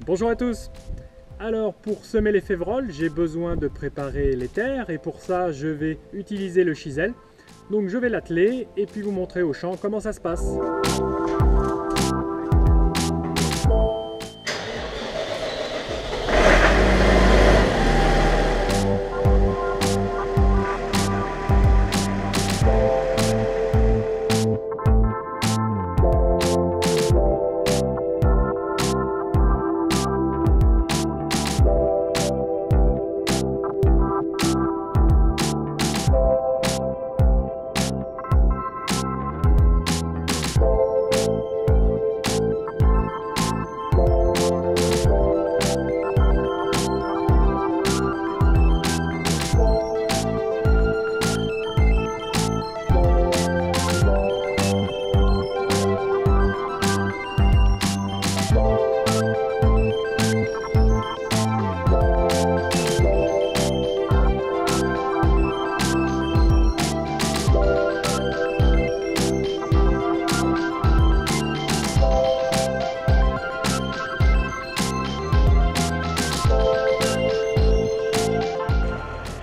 Bonjour à tous. Alors pour semer les févroles, j'ai besoin de préparer les terres et pour ça je vais utiliser le chisel. Donc je vais l'atteler et puis vous montrer au champ comment ça se passe.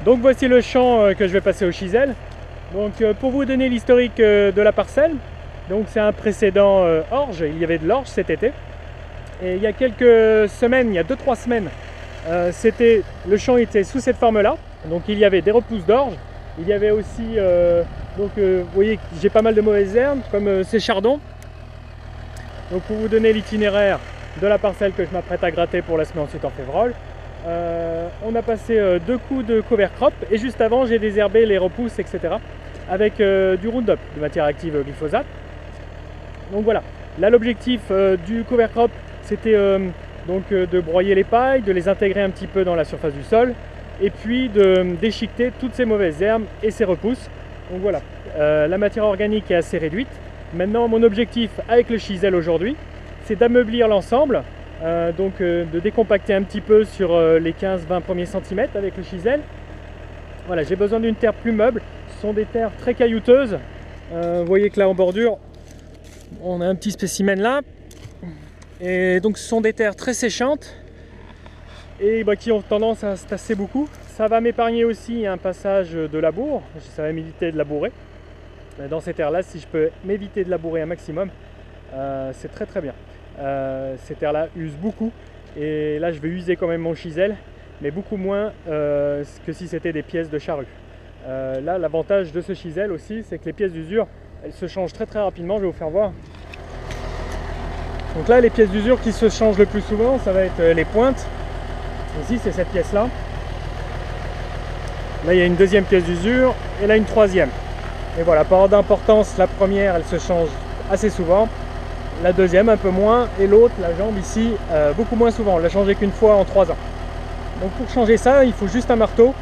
Donc voici le champ que je vais passer au chisel. Donc pour vous donner l'historique de la parcelle, donc c'est un précédent orge, il y avait de l'orge cet été. Et il y a quelques semaines, il y a 2-3 semaines, le champ était sous cette forme-là. Donc il y avait des repousses d'orge, il y avait aussi, vous voyez j'ai pas mal de mauvaises herbes comme ces chardons. Donc pour vous donner l'itinéraire de la parcelle que je m'apprête à gratter pour la semer ensuite en févroles. On a passé 2 coups de cover crop et juste avant j'ai désherbé les repousses etc. avec du Roundup, de matière active glyphosate. Donc voilà, là l'objectif du cover crop c'était de broyer les pailles, de les intégrer un petit peu dans la surface du sol et puis de déchiqueter toutes ces mauvaises herbes et ces repousses. Donc voilà, la matière organique est assez réduite. Maintenant mon objectif avec le chisel aujourd'hui c'est d'ameublir l'ensemble. De décompacter un petit peu sur les 15-20 premiers centimètres avec le chisel. Voilà, j'ai besoin d'une terre plus meuble. Ce sont des terres très caillouteuses. Vous voyez que là en bordure, on a un petit spécimen là. Et donc ce sont des terres très séchantes et qui ont tendance à se tasser beaucoup. Ça va m'épargner aussi un passage de labour. Ça va m'éviter de labourer. Dans ces terres là, si je peux m'éviter de labourer un maximum, c'est très très bien. Ces terres là usent beaucoup et là je vais user quand même mon chisel mais beaucoup moins que si c'était des pièces de charrue. Là l'avantage de ce chisel aussi c'est que les pièces d'usure elles se changent très très rapidement. Je vais vous faire voir. Donc là les pièces d'usure qui se changent le plus souvent ça va être les pointes. Ici c'est cette pièce là. Là il y a une deuxième pièce d'usure et là une troisième. Et voilà, par ordre d'importance la première elle se change assez souvent. La deuxième un peu moins et l'autre, la jambe ici, beaucoup moins souvent. On l'a changé qu'une fois en 3 ans. Donc pour changer ça, il faut juste un marteau,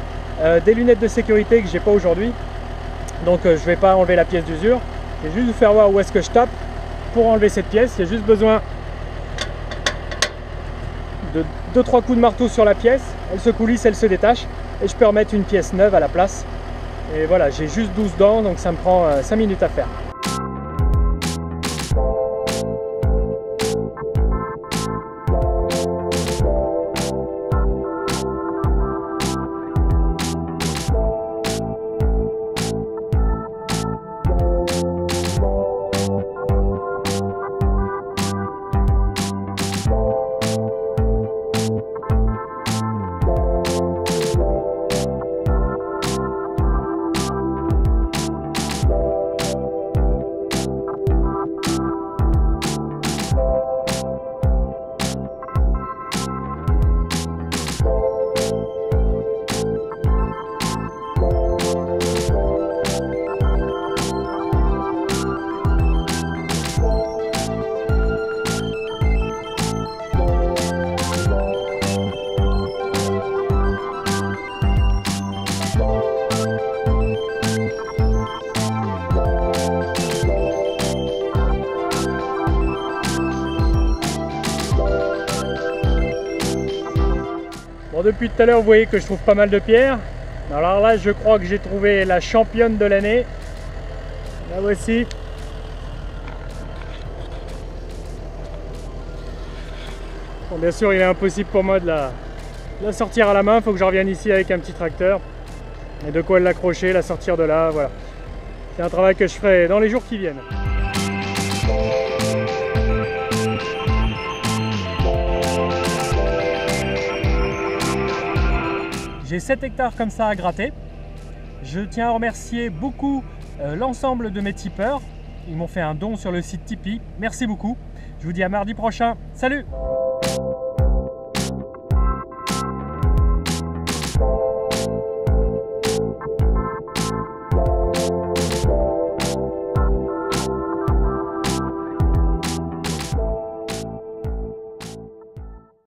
des lunettes de sécurité que j'ai pas aujourd'hui. Donc je vais pas enlever la pièce d'usure. Je vais juste vous faire voir où est-ce que je tape pour enlever cette pièce. Il y a juste besoin de 2-3 coups de marteau sur la pièce. Elle se coulisse, elle se détache et je peux remettre une pièce neuve à la place. Et voilà, j'ai juste 12 dents donc ça me prend 5 minutes à faire. Bon, depuis tout à l'heure, vous voyez que je trouve pas mal de pierres. Alors là, je crois que j'ai trouvé la championne de l'année. La voici. Bon, bien sûr, il est impossible pour moi de la sortir à la main, il faut que je revienne ici avec un petit tracteur. Et de quoi l'accrocher, la sortir de là, voilà. C'est un travail que je ferai dans les jours qui viennent. J'ai 7 hectares comme ça à gratter. Je tiens à remercier beaucoup l'ensemble de mes tipeurs. Ils m'ont fait un don sur le site Tipeee. Merci beaucoup. Je vous dis à mardi prochain. Salut!